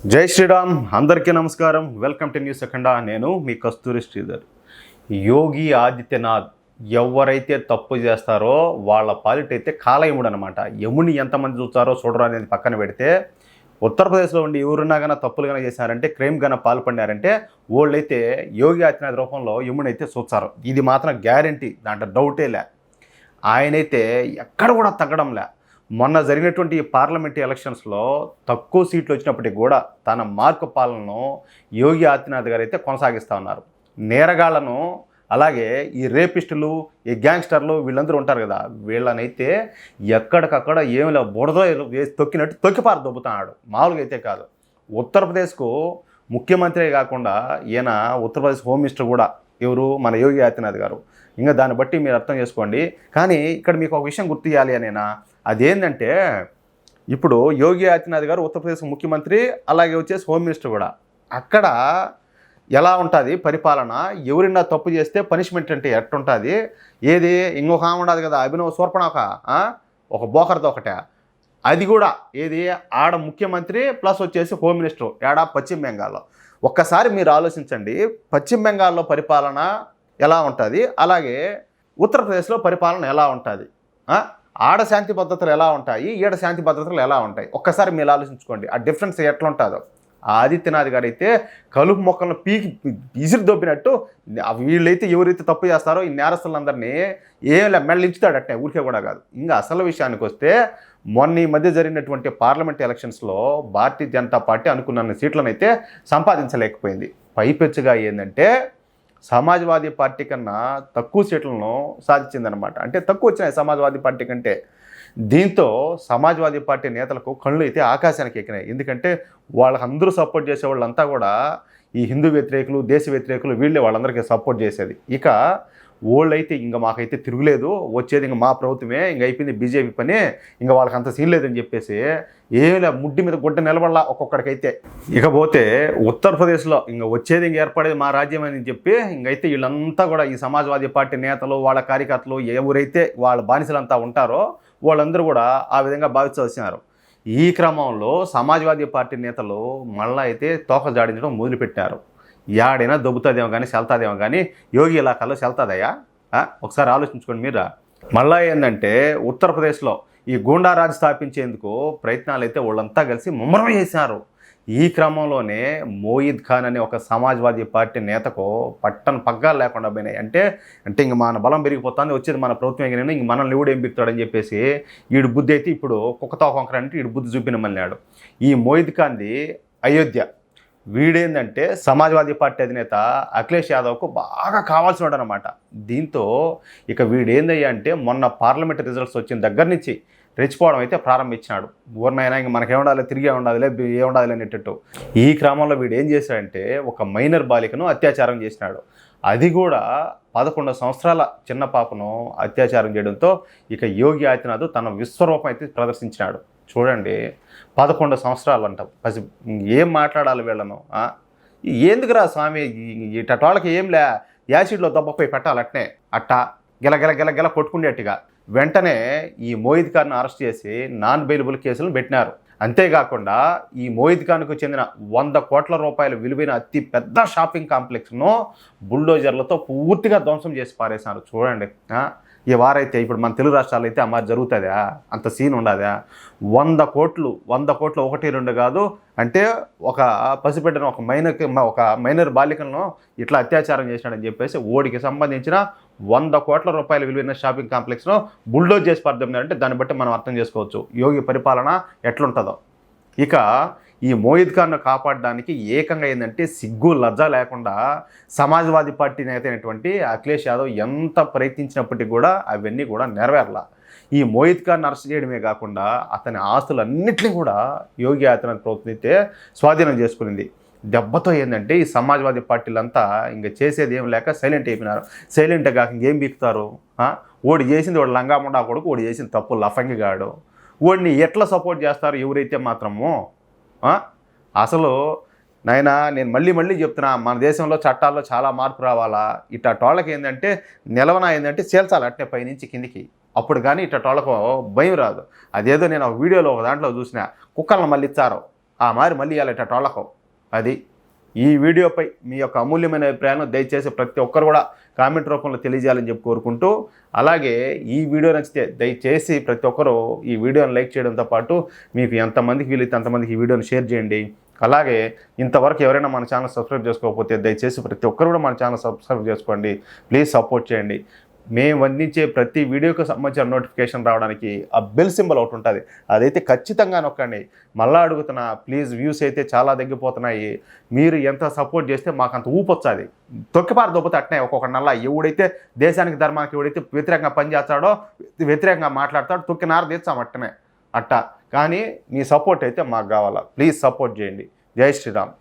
జై శ్రీరామ్, అందరికీ నమస్కారం. వెల్కమ్ టు న్యూస్ సెకండా. నేను మీ కస్తూరి శ్రీధర్. యోగి ఆదిత్యనాథ్ ఎవరైతే తప్పు చేస్తారో వాళ్ళ పాలిట అయితే కాలయముడు అనమాట. యముని ఎంతమంది చూస్తారో చూడరు అనేది పక్కన పెడితే, ఉత్తరప్రదేశ్లో ఉండి ఎవరున్నా కానీ తప్పులు కానీ చేశారంటే, క్రైమ్ కానీ పాల్పడినారంటే వాళ్ళైతే యోగి ఆదిత్యనాథ్ రూపంలో యముని అయితే చూస్తారు. ఇది మాత్రం గ్యారంటీ, దాంట్లో డౌటే లే. ఆయనైతే ఎక్కడ కూడా తగ్గడంలే. మొన్న జరిగినటువంటి పార్లమెంట్ ఎలక్షన్స్లో తక్కువ సీట్లు వచ్చినప్పటికీ కూడా తన మార్కు పాలనను యోగి ఆదిత్యనాథ్ గారు అయితే కొనసాగిస్తూ ఉన్నారు. నేరగాళ్లను, అలాగే ఈ రేపిస్టులు, ఈ గ్యాంగ్స్టర్లు వీళ్ళందరూ ఉంటారు కదా, వీళ్ళనైతే ఎక్కడికక్కడ ఏమిలా బుడదో వేసి తొక్కినట్టు తొక్కిపారు దొబ్బుతున్నాడు. మామూలుగా అయితే కాదు. ఉత్తరప్రదేశ్కు ముఖ్యమంత్రి కాకుండా ఈయన ఉత్తరప్రదేశ్ హోమ్ మినిస్టర్ కూడా ఎవరు, మన యోగి ఆదిత్యనాథ్ గారు. ఇంకా దాన్ని బట్టి మీరు అర్థం చేసుకోండి. కానీ ఇక్కడ మీకు ఒక విషయం గుర్తు చేయాలి అనేనా, అదేంటంటే ఇప్పుడు యోగి ఆదిత్యనాథ్ గారు ఉత్తరప్రదేశ్ ముఖ్యమంత్రి, అలాగే వచ్చేసి హోమ్ మినిస్టర్ కూడా. అక్కడ ఎలా ఉంటుంది పరిపాలన, ఎవరైనా తప్పు చేస్తే పనిష్మెంట్ అంటే ఎట్టుంటుంది, ఏది ఇంకొక ఆమె ఉండదు కదా, అభినవ్ శూర్పణఖ, ఒక బోకర్తో ఒకటే, అది కూడా ఏది ఆడ ముఖ్యమంత్రి ప్లస్ వచ్చేసి హోమ్ మినిస్టర్ ఏడా పశ్చిమ బెంగాల్లో. ఒక్కసారి మీరు ఆలోచించండి, పశ్చిమ బెంగాల్లో పరిపాలన ఎలా ఉంటుంది, అలాగే ఉత్తరప్రదేశ్లో పరిపాలన ఎలా ఉంటుంది, ఆడ శాంతి భద్రతలు ఎలా ఉంటాయి, ఈడ శాంతి భద్రతలు ఎలా ఉంటాయి, ఒక్కసారి మీరు ఆలోచించుకోండి. ఆ డిఫరెన్స్ ఎట్లా ఉంటుందో. ఆదిత్యనాథ్ గారు అయితే కలుపు మొక్కలను పీకి ఇసిరి దొబ్బినట్టు వీళ్ళైతే ఎవరైతే తప్పు చేస్తారో ఈ నేరస్తులందరినీ మెళ్ళించుతాడు అట్టే, ఊరికే కూడా కాదు. ఇంకా అసలు విషయానికి వస్తే, మొన్న ఈ మధ్య జరిగినటువంటి పార్లమెంట్ ఎలక్షన్స్లో భారతీయ జనతా పార్టీ అనుకున్న సీట్లను అయితే సంపాదించలేకపోయింది. పైపెచ్చుగా ఏంటంటే సమాజ్వాదీ పార్టీ కన్నా తక్కువ సీట్లను సాధించిందనమాట. అంటే తక్కువ వచ్చినాయి సమాజ్వాదీ పార్టీ కంటే. దీంతో సమాజ్వాదీ పార్టీ నేతలకు కళ్ళు అయితే ఆకాశానికి ఎక్కినాయి. ఎందుకంటే వాళ్ళందరూ సపోర్ట్ చేసే వాళ్ళంతా కూడా ఈ హిందూ వ్యతిరేకులు, దేశ వ్యతిరేకులు, వీళ్ళే వాళ్ళందరికీ సపోర్ట్ చేసేది. ఇక వాళ్ళైతే ఇంకా మాకైతే తిరుగులేదు, వచ్చేది ఇంకా మా ప్రభుత్వమే, ఇంక అయిపోయింది బీజేపీ పని, ఇంకా వాళ్ళకి అంత సీన్ లేదని చెప్పేసి ఏమిలే ముడ్డి మీద గుడ్డ నిలబడలా ఒక్కొక్కడికైతే. ఇకపోతే ఉత్తరప్రదేశ్లో ఇంకా వచ్చేది ఇంక ఏర్పడేది మా రాజ్యం అని చెప్పి ఇంకైతే వీళ్ళంతా కూడా ఈ సమాజ్వాదీ పార్టీ నేతలు, వాళ్ళ కార్యకర్తలు, ఎవరైతే వాళ్ళ బానిసలంతా ఉంటారో వాళ్ళందరూ కూడా ఆ విధంగా భావిస్తూ వచ్చినారు. ఈ క్రమంలో సమాజ్వాదీ పార్టీ నేతలు మళ్ళీ అయితే తోక జాడించడం మొదలుపెట్టారు. యాడైనా దొబ్బుతుందేమో కానీ సెల్తాదేమో కానీ యోగి ఇలాకాలో సెల్తాదయ్యా, ఒకసారి ఆలోచించుకోండి మీరు. మళ్ళీ ఏంటంటే ఉత్తరప్రదేశ్లో ఈ గూండారాజు స్థాపించేందుకు ప్రయత్నాలు అయితే వాళ్ళంతా కలిసి ముమ్మరం చేశారు. ఈ క్రమంలోనే మోయిద్ ఖాన్ అనే ఒక సమాజ్వాదీ పార్టీ నేతకు పట్టణ పగ్గాలు లేకుండా పోయినాయి. అంటే ఇంక మన బలం పెరిగిపోతుంది, వచ్చేది మన ప్రభుత్వం, ఇంక మనల్ని ఎవడు ఏం బిగుతాడని చెప్పేసి వీడు బుద్ధి అయితే ఇప్పుడు కుక్కతో కొంకరంటే వీడు బుద్ధి చూపినమన్నాడు. ఈ మోయిద్ ఖాన్ది అయోధ్య. వీడేందంటే సమాజ్వాదీ పార్టీ అధినేత అఖిలేష్ యాదవ్కు బాగా కావాల్సినాడు అనమాట. దీంతో ఇక వీడేందయ్యా అంటే మొన్న పార్లమెంట్ రిజల్ట్స్ వచ్చిన దగ్గర నుంచి రెచ్చిపోవడం అయితే ప్రారంభించినాడు. ఊరినైనా ఇంక మనకేముండాలి, తిరిగే ఉండాలి, ఏముండాలి అనేటట్టు. ఈ క్రమంలో వీడు ఏం చేశాడంటే ఒక మైనర్ బాలికను అత్యాచారం చేసినాడు. అది కూడా 11 సంవత్సరాల చిన్న పాపను అత్యాచారం చేయడంతో ఇక యోగి ఆదిత్యనాథ్ తన విశ్వరూపం అయితే ప్రదర్శించినాడు. చూడండి, 11 సంవత్సరాలు అంట పసి. ఏం మాట్లాడాలి వీళ్ళను? ఎందుకురా స్వామి, ఇటోళ్ళకి ఏం లే, యాసిడ్లో దెబ్బపోయి పెట్టాలి అట్నే, అట్టా గిల గిల గిల గిల కొట్టుకునేట్టుగా. వెంటనే ఈ మోయిద్ ఖాన్ను అరెస్ట్ చేసి నాన్ బెయిలబుల్ కేసులను పెట్టినారు. అంతేకాకుండా ఈ మోయిద్ ఖాన్కు చెందిన 100 కోట్ల రూపాయల విలువైన అతి పెద్ద షాపింగ్ కాంప్లెక్స్ను బుల్డోజర్లతో పూర్తిగా ధ్వంసం చేసి పారేసినారు. చూడండి, ఈ వారైతే ఇప్పుడు మన తెలుగు రాష్ట్రాల్లో అయితే అమ్మ జరుగుతుందా, అంత సీన్ ఉండదా? 100 కోట్లు 1 ఒకటి రెండు కాదు, అంటే ఒక పసిబిడ్డను, ఒక మైనర్ బాలికలను ఇట్లా అత్యాచారం చేసినాడని చెప్పేసి ఓడికి సంబంధించిన 100 కోట్ల రూపాయల విలువైన షాపింగ్ కాంప్లెక్స్ను బుల్డోజ్ చేసి పడుతున్నారంటే దాన్ని బట్టి మనం అర్థం చేసుకోవచ్చు యోగి పరిపాలన ఎట్లుంటుందో. ఇక ఈ మోయిద్ ఖాన్ను కాపాడడానికి ఏకంగా ఏంటంటే సిగ్గు లజ్జ లేకుండా సమాజ్వాదీ పార్టీ నేత అయినటువంటి అఖిలేష్ యాదవ్ ఎంత ప్రయత్నించినప్పటికీ కూడా అవన్నీ కూడా నెరవేరలా. ఈ మోయిద్ ఖాన్ అరెస్ట్ చేయడమే కాకుండా అతని ఆస్తులన్నింటినీ కూడా యోగి ఆదిత్యనాథ్ ప్రభుత్వం అయితే స్వాధీనం చేసుకునింది. దెబ్బతో ఏంటంటే ఈ సమాజ్వాదీ పార్టీలంతా ఇంకా చేసేది ఏం లేక సైలెంట్ అయిపోయినారు. సైలెంట్గా కాక ఇంకేం బీకుతారు? ఓడి చేసింది వాడు లంగాముండా కొడుకు, ఓడి చేసింది తప్పు లఫంగిగాడు. ఓడిని ఎట్లా సపోర్ట్ చేస్తారు ఎవరైతే మాత్రము? అసలు నాయనా, నేను మళ్ళీ చెప్తున్నా, మన దేశంలో చట్టాల్లో చాలా మార్పు రావాలా. ఇట్టోళ్ళకి ఏంటంటే నిలవన ఏంటంటే చేల్చాలి అట్టే పైనుంచి కిందికి. అప్పుడు కానీ ఇట్టోళ్ళకు భయం రాదు. అదేదో నేను ఒక వీడియోలో ఒక దాంట్లో చూసిన, కుక్కలను మళ్ళీ ఇచ్చారు, ఆ మారి మళ్ళీ ఇవ్వాలి వాళ్ళకు. అది ఈ వీడియోపై మీ యొక్క అమూల్యమైన అభిప్రాయాన్ని దయచేసి ప్రతి ఒక్కరు కూడా కామెంట్ రూపంలో తెలియజేయాలని చెప్పి కోరుకుంటూ, అలాగే ఈ వీడియో నచ్చితే దయచేసి ప్రతి ఒక్కరు ఈ వీడియోని లైక్ చేయడంతో పాటు మీకు ఎంతమందికి వీలైతే అంతమందికి ఈ వీడియోని షేర్ చేయండి. అలాగే ఇంతవరకు ఎవరైనా మన ఛానల్ సబ్స్క్రైబ్ చేసుకోకపోతే దయచేసి ప్రతి ఒక్కరు కూడా మన ఛానల్ సబ్స్క్రైబ్ చేసుకోండి. ప్లీజ్ సపోర్ట్ చేయండి. మేము అందించే ప్రతి వీడియోకి సంబంధించిన నోటిఫికేషన్ రావడానికి ఆ బెల్ సింబల్ ఒకటి ఉంటుంది, అదైతే ఖచ్చితంగా నొక్కండి. మళ్ళా అడుగుతున్నా, ప్లీజ్ వ్యూస్ అయితే చాలా తగ్గిపోతున్నాయి. మీరు ఎంత సపోర్ట్ చేస్తే మాకు అంత ఊపొచ్చాది. తొక్కిపారు దొబ్బతే అట్నే ఒక్కొక్క నల్ల ఎవడైతే దేశానికి ధర్మానికి ఎవడైతే వ్యతిరేకంగా పనిచేస్తాడో, వ్యతిరేకంగా మాట్లాడతాడో తొక్కినార తీర్చాం అట్టనే అట్టా. కానీ మీ సపోర్ట్ అయితే మాకు కావాలా. ప్లీజ్ సపోర్ట్ చేయండి. జై శ్రీరామ్.